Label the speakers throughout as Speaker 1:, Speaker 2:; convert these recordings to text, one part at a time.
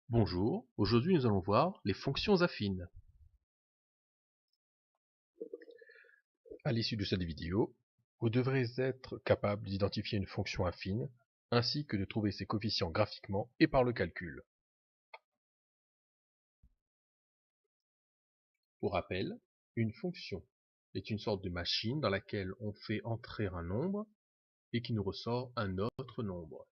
Speaker 1: Bonjour, aujourd'hui nous allons voir les fonctions affines. À l'issue de cette vidéo, vous devrez être capable d'identifier une fonction affine, ainsi que de trouver ses coefficients graphiquement et par le calcul. Pour rappel, une fonction est une sorte de machine dans laquelle on fait entrer un nombre et qui nous ressort un autre nombre.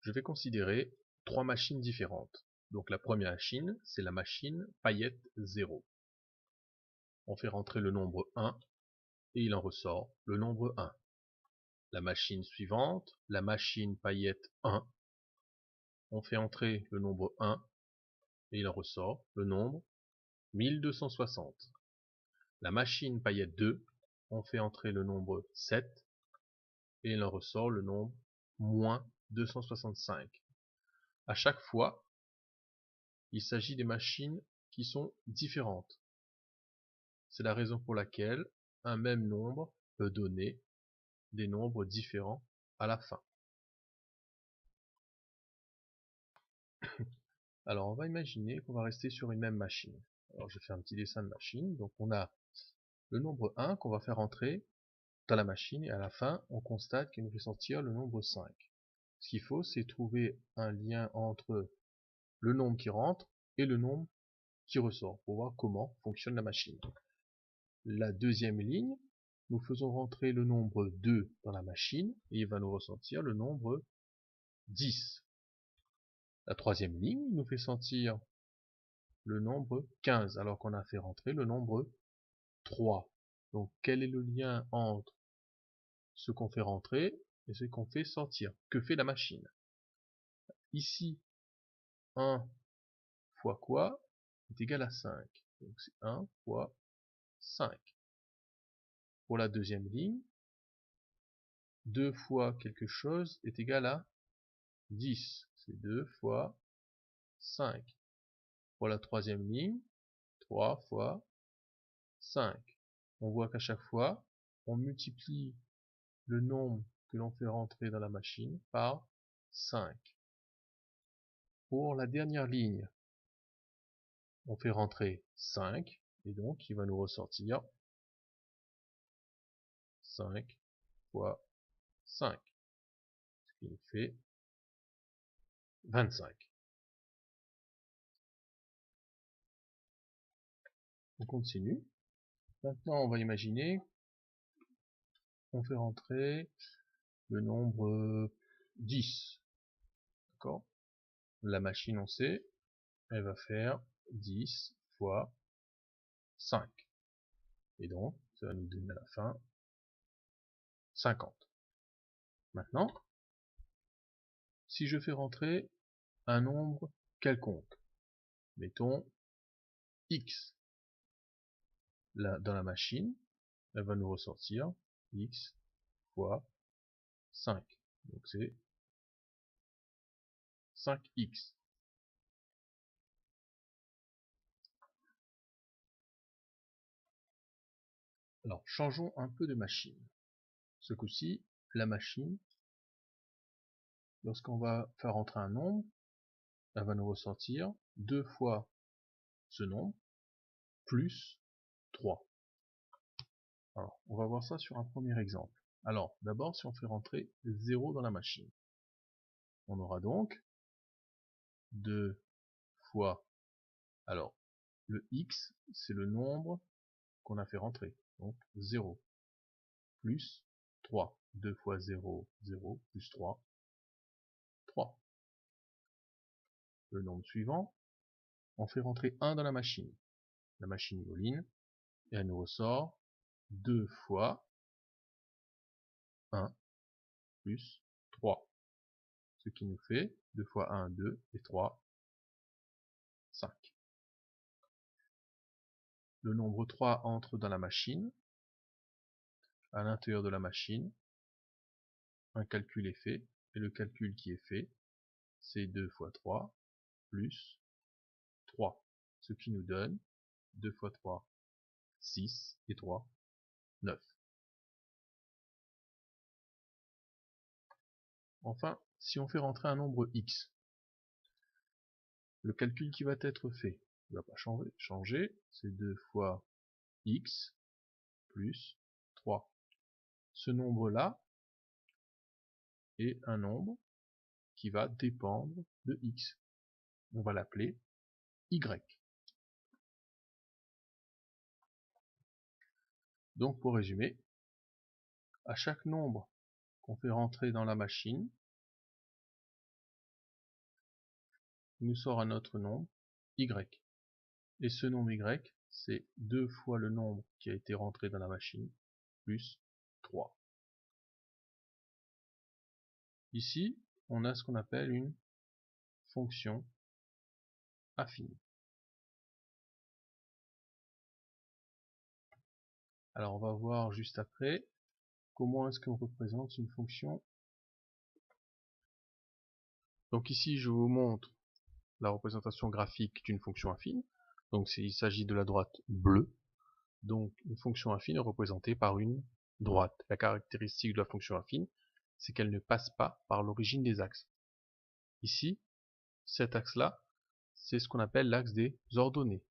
Speaker 1: Je vais considérer trois machines différentes. Donc la première machine, c'est la machine paillette 0. On fait rentrer le nombre 1 et il en ressort le nombre 1. La machine suivante, la machine paillette 1, on fait entrer le nombre 1 et il en ressort le nombre 1260. La machine paillette 2, on fait entrer le nombre 7 et il en ressort le nombre moins 265. À chaque fois, il s'agit des machines qui sont différentes. C'est la raison pour laquelle un même nombre peut donner des nombres différents à la fin. Alors on va imaginer qu'on va rester sur une même machine. Alors je fais un petit dessin de machine. Donc on a le nombre 1 qu'on va faire entrer dans la machine et à la fin on constate qu'il nous fait sortir le nombre 5. Ce qu'il faut, c'est trouver un lien entre le nombre qui rentre et le nombre qui ressort pour voir comment fonctionne la machine. La deuxième ligne, nous faisons rentrer le nombre 2 dans la machine et il va nous ressortir le nombre 10. La troisième ligne nous fait sortir le nombre 15 alors qu'on a fait rentrer le nombre 3. Donc quel est le lien entre ce qu'on fait rentrer et ce qu'on fait sortir? Que fait la machine? Ici, 1 fois quoi est égal à 5. Donc c'est 1 fois 5. Pour la deuxième ligne, 2 fois quelque chose est égal à 10. C'est 2 fois 5. Pour la troisième ligne, 3 fois 5. On voit qu'à chaque fois, on multiplie le nombre que l'on fait rentrer dans la machine par 5. Pour la dernière ligne, on fait rentrer 5 et donc il va nous ressortir 5 fois 5, ce qui nous fait 25. On continue. Maintenant, on va imaginer qu'on fait rentrer le nombre 10. D'accord? La machine, on sait, elle va faire 10 fois 5. Et donc, ça va nous donner à la fin 50. Maintenant, si je fais rentrer un nombre quelconque, mettons x, là, dans la machine, elle va nous ressortir x fois 5. Donc c'est 5x. Alors, changeons un peu de machine. Ce coup-ci, la machine, lorsqu'on va faire rentrer un nombre, elle va nous ressortir 2 fois ce nombre, plus 3. Alors, on va voir ça sur un premier exemple. Alors, d'abord, si on fait rentrer 0 dans la machine, on aura donc 2 fois, alors, le x, c'est le nombre qu'on a fait rentrer, donc 0, plus 3. 2 fois 0, 0, plus 3, 3. Le nombre suivant, on fait rentrer 1 dans la machine mouline, et elle nous ressort 2 fois 1 plus 3. Ce qui nous fait 2 fois 1, 2, et 3, 5. Le nombre 3 entre dans la machine. À l'intérieur de la machine, un calcul est fait, et le calcul qui est fait, c'est 2 fois 3 plus 3, ce qui nous donne 2 fois 3, 6, et 3, 9. Enfin, si on fait rentrer un nombre x, le calcul qui va être fait ne va pas changer, c'est 2 fois x plus 3. Ce nombre-là est un nombre qui va dépendre de x. On va l'appeler y. Donc pour résumer, à chaque nombre qu'on fait rentrer dans la machine, il nous sort un autre nombre, y. Et ce nombre y, c'est 2 fois le nombre qui a été rentré dans la machine, plus 3. Ici, on a ce qu'on appelle une fonction affine. Alors on va voir juste après comment est-ce qu'on représente une fonction. Donc ici, je vous montre la représentation graphique d'une fonction affine. Donc il s'agit de la droite bleue. Donc une fonction affine est représentée par une droite. La caractéristique de la fonction affine, c'est qu'elle ne passe pas par l'origine des axes. Ici, cet axe-là, c'est ce qu'on appelle l'axe des ordonnées.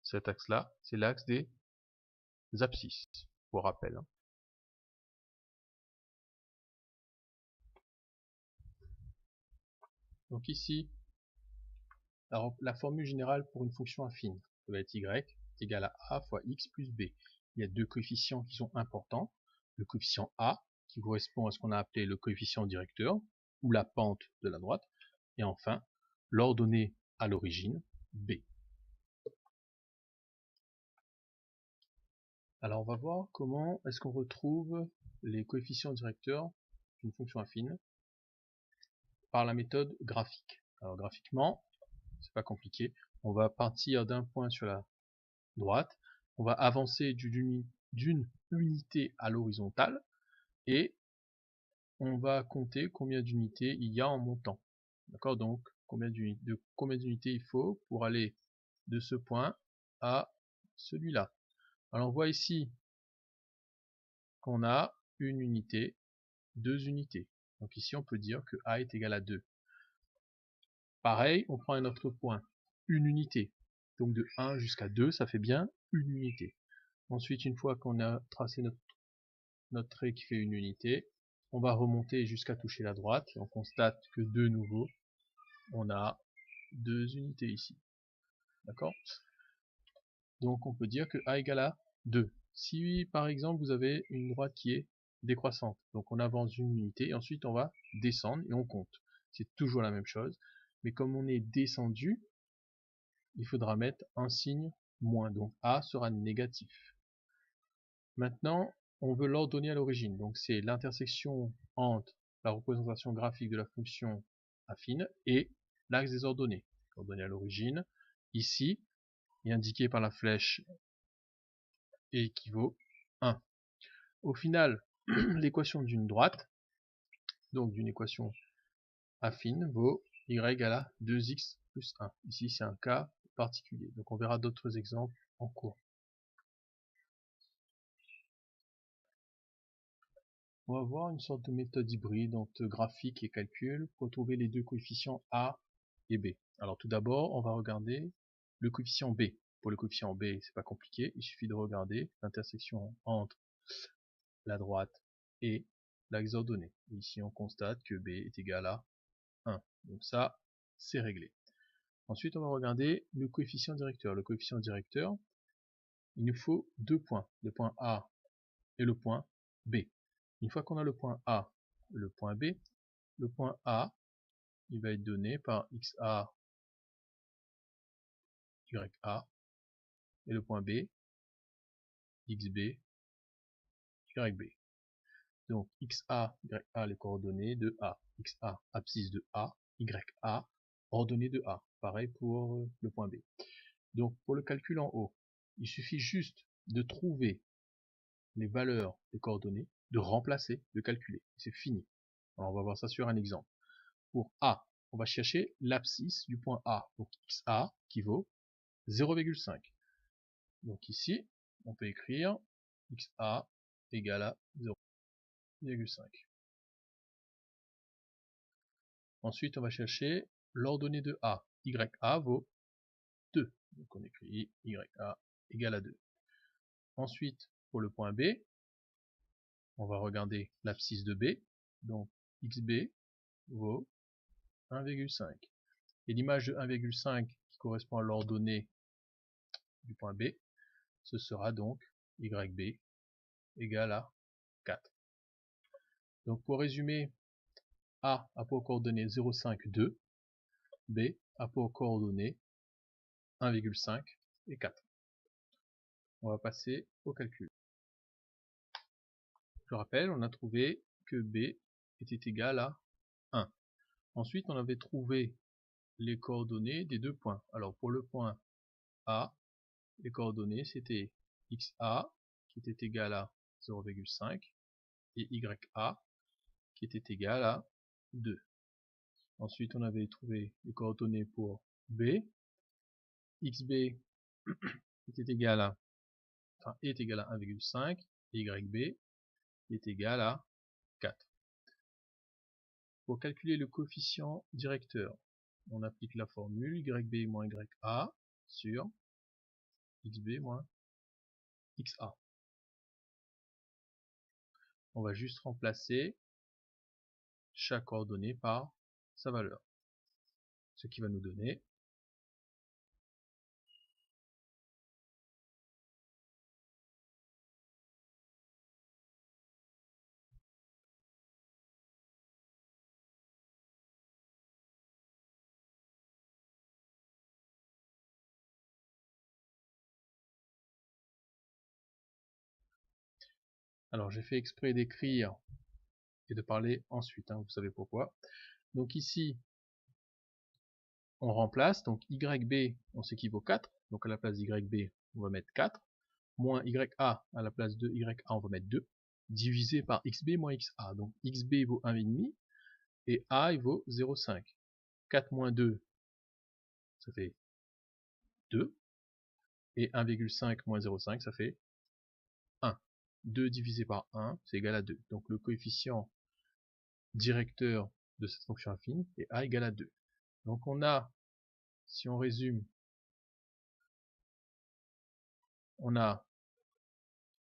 Speaker 1: Cet axe-là, c'est l'axe des abscisses, pour rappel. Donc ici, la formule générale pour une fonction affine va être y est égal à a fois x plus b. Il y a deux coefficients qui sont importants. Le coefficient a, qui correspond à ce qu'on a appelé le coefficient directeur, ou la pente de la droite. Et enfin, l'ordonnée à l'origine, b. Alors on va voir comment est-ce qu'on retrouve les coefficients directeurs d'une fonction affine par la méthode graphique. Alors graphiquement, c'est pas compliqué. On va partir d'un point sur la droite, on va avancer d'une unité à l'horizontale et on va compter combien d'unités il y a en montant. D'accord? Donc combien d'unités il faut pour aller de ce point à celui-là. Alors on voit ici qu'on a une unité, deux unités. Donc ici on peut dire que A est égal à 2. Pareil, on prend un autre point, une unité. Donc de 1 jusqu'à 2, ça fait bien une unité. Ensuite, une fois qu'on a tracé notre trait qui fait une unité, on va remonter jusqu'à toucher la droite et on constate que de nouveau, on a deux unités ici. D'accord? Donc on peut dire que A égale à 2. Si par exemple vous avez une droite qui est décroissante, donc on avance une unité et ensuite on va descendre et on compte. C'est toujours la même chose, mais comme on est descendu, il faudra mettre un signe moins, donc A sera négatif. Maintenant, on veut l'ordonner à l'origine, donc c'est l'intersection entre la représentation graphique de la fonction affine et l'axe des ordonnées. Ordonnée à l'origine, ici, est indiqué par la flèche et équivaut 1. Au final, l'équation d'une droite, donc d'une équation affine, vaut y égale à 2x plus 1. Ici, c'est un cas particulier, donc on verra d'autres exemples en cours. On va voir une sorte de méthode hybride entre graphique et calcul pour trouver les deux coefficients A et B. Alors tout d'abord, on va regarder le coefficient B. Pour le coefficient B, c'est pas compliqué, il suffit de regarder l'intersection entre la droite et l'axe ordonné. Ici, on constate que B est égal à 1. Donc ça, c'est réglé. Ensuite, on va regarder le coefficient directeur. Le coefficient directeur, il nous faut deux points, le point A et le point B. Une fois qu'on a le point A et le point B, le point A, il va être donné par XA, YA, et le point B, XB, YB. Donc XA, YA, les coordonnées de A. XA, abscisse de A, YA, ordonnée de A. Pareil pour le point B. Donc pour le calcul en haut, il suffit juste de trouver les valeurs des coordonnées, de remplacer, de calculer. C'est fini. Alors on va voir ça sur un exemple. Pour A, on va chercher l'abscisse du point A. Donc XA qui vaut 0,5. Donc ici, on peut écrire XA égale à 0,5. Ensuite, on va chercher l'ordonnée de A. YA vaut 2. Donc on écrit YA égale à 2. Ensuite, pour le point B, on va regarder l'abscisse de B. Donc XB vaut 1,5. Et l'image de 1,5 qui correspond à l'ordonnée du point B, ce sera donc YB égale à 4. Donc pour résumer, A a pour coordonnées 0,5, 2. B a pour coordonnées 1,5 et 4. On va passer au calcul. Je rappelle, on a trouvé que B était égal à 1. Ensuite, on avait trouvé les coordonnées des deux points. Alors pour le point A, les coordonnées c'était XA qui était égal à 0,5 et YA qui était égal à 2. Ensuite, on avait trouvé les coordonnées pour B. XB est égal à 1,5 et YB est égal à 4. Pour calculer le coefficient directeur, on applique la formule YB moins YA sur XB moins XA. On va juste remplacer chaque coordonnée par sa valeur. Ce qui va nous donner alors j'ai fait exprès d'écrire et de parler ensuite, vous savez pourquoi. Donc ici, on remplace, donc YB, on sait qu'il vaut 4, donc à la place d'YB, on va mettre 4, moins YA, à la place de YA, on va mettre 2, divisé par XB moins XA, donc XB vaut 1,5, et A il vaut 0,5. 4 moins 2, ça fait 2, et 1,5 moins 0,5, ça fait 1. 2 divisé par 1, c'est égal à 2. Donc le coefficient directeur de cette fonction affine est A égale à 2. Donc on a, si on résume, on a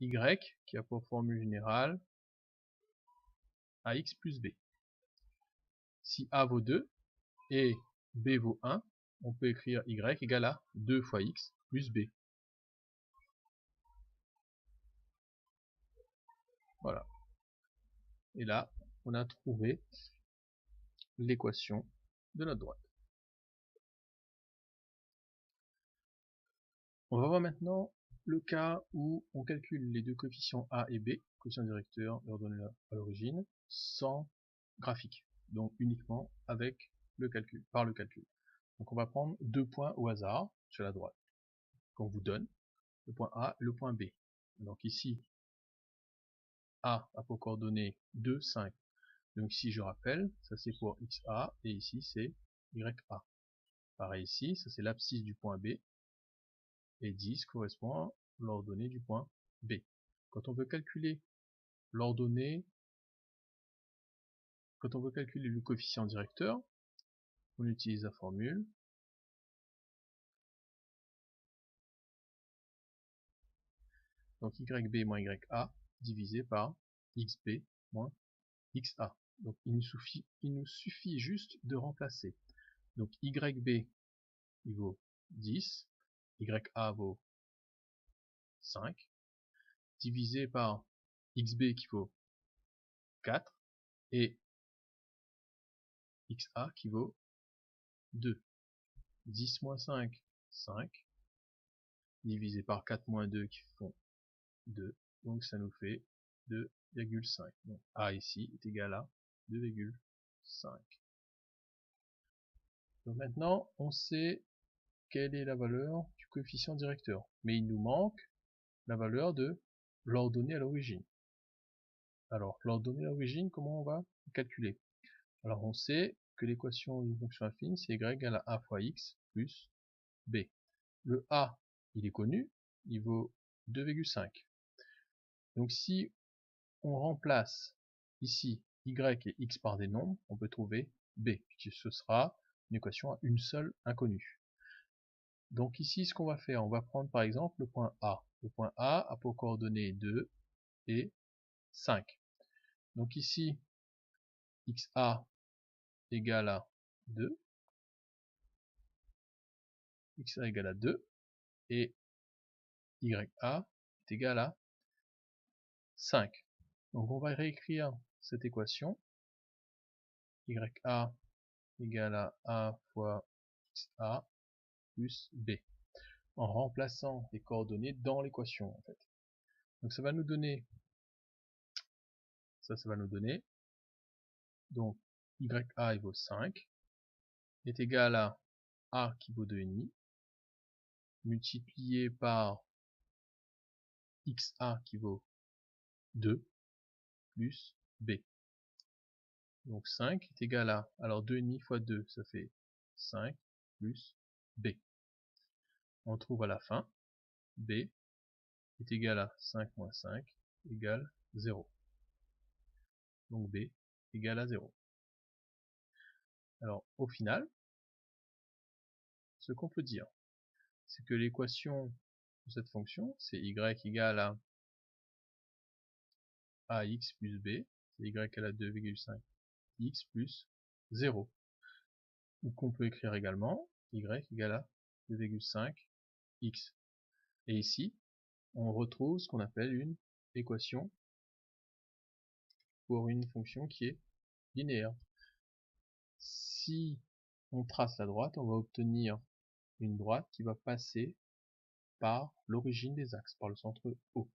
Speaker 1: Y qui a pour formule générale AX plus B. Si A vaut 2 et B vaut 1, on peut écrire Y égale à 2 fois X plus B. Voilà. Et là, on a trouvé l'équation de notre droite. On va voir maintenant le cas où on calcule les deux coefficients A et B, coefficient directeur et ordonnée à l'origine, sans graphique, donc uniquement avec le calcul, par le calcul. Donc on va prendre deux points au hasard sur la droite qu'on vous donne, le point A et le point B. Donc ici, A a pour coordonnées 2, 5. Donc ici je rappelle, ça c'est pour XA et ici c'est YA. Pareil ici, ça c'est l'abscisse du point B et 10 correspond à l'ordonnée du point B. Quand on veut calculer l'ordonnée, quand on veut calculer le coefficient directeur, on utilise la formule donc YB moins YA divisé par XB moins XA. Donc il nous suffit juste de remplacer. Donc YB il vaut 10, YA vaut 5, divisé par XB qui vaut 4 et XA qui vaut 2. 10 moins 5, 5, divisé par 4 moins 2 qui font 2, donc ça nous fait 2,5. Donc A ici est égal à 2,5. Donc maintenant, on sait quelle est la valeur du coefficient directeur, mais il nous manque la valeur de l'ordonnée à l'origine. Alors, l'ordonnée à l'origine, comment on va calculer? Alors, on sait que l'équation d'une fonction affine, c'est y égale à a fois x plus b. Le a, il est connu, il vaut 2,5. Donc, si on remplace ici y et x par des nombres, on peut trouver B, puisque ce sera une équation à une seule inconnue. Donc ici, ce qu'on va faire, on va prendre par exemple le point A. Le point A a pour coordonnées 2 et 5. Donc ici, XA égale à 2, XA égale à 2, et YA est égal à 5. Donc on va réécrire cette équation. YA égale à A fois XA plus B, en remplaçant les coordonnées dans l'équation en fait. Donc ça va nous donner, ça va nous donner, donc YA il vaut 5, est égal à A qui vaut 2,5, multiplié par XA qui vaut 2, plus B. Donc 5 est égal à, alors 2,5 fois 2, ça fait 5, plus B. On trouve à la fin, B est égal à 5 moins 5 égale 0. Donc B égale à 0. Alors au final, ce qu'on peut dire, c'est que l'équation de cette fonction, c'est y égale à ax plus b, c'est y égale à 2,5 x plus 0. Ou qu'on peut écrire également y égale à 2,5 x. Et ici, on retrouve ce qu'on appelle une équation pour une fonction qui est linéaire. Si on trace la droite, on va obtenir une droite qui va passer par l'origine des axes, par le centre O.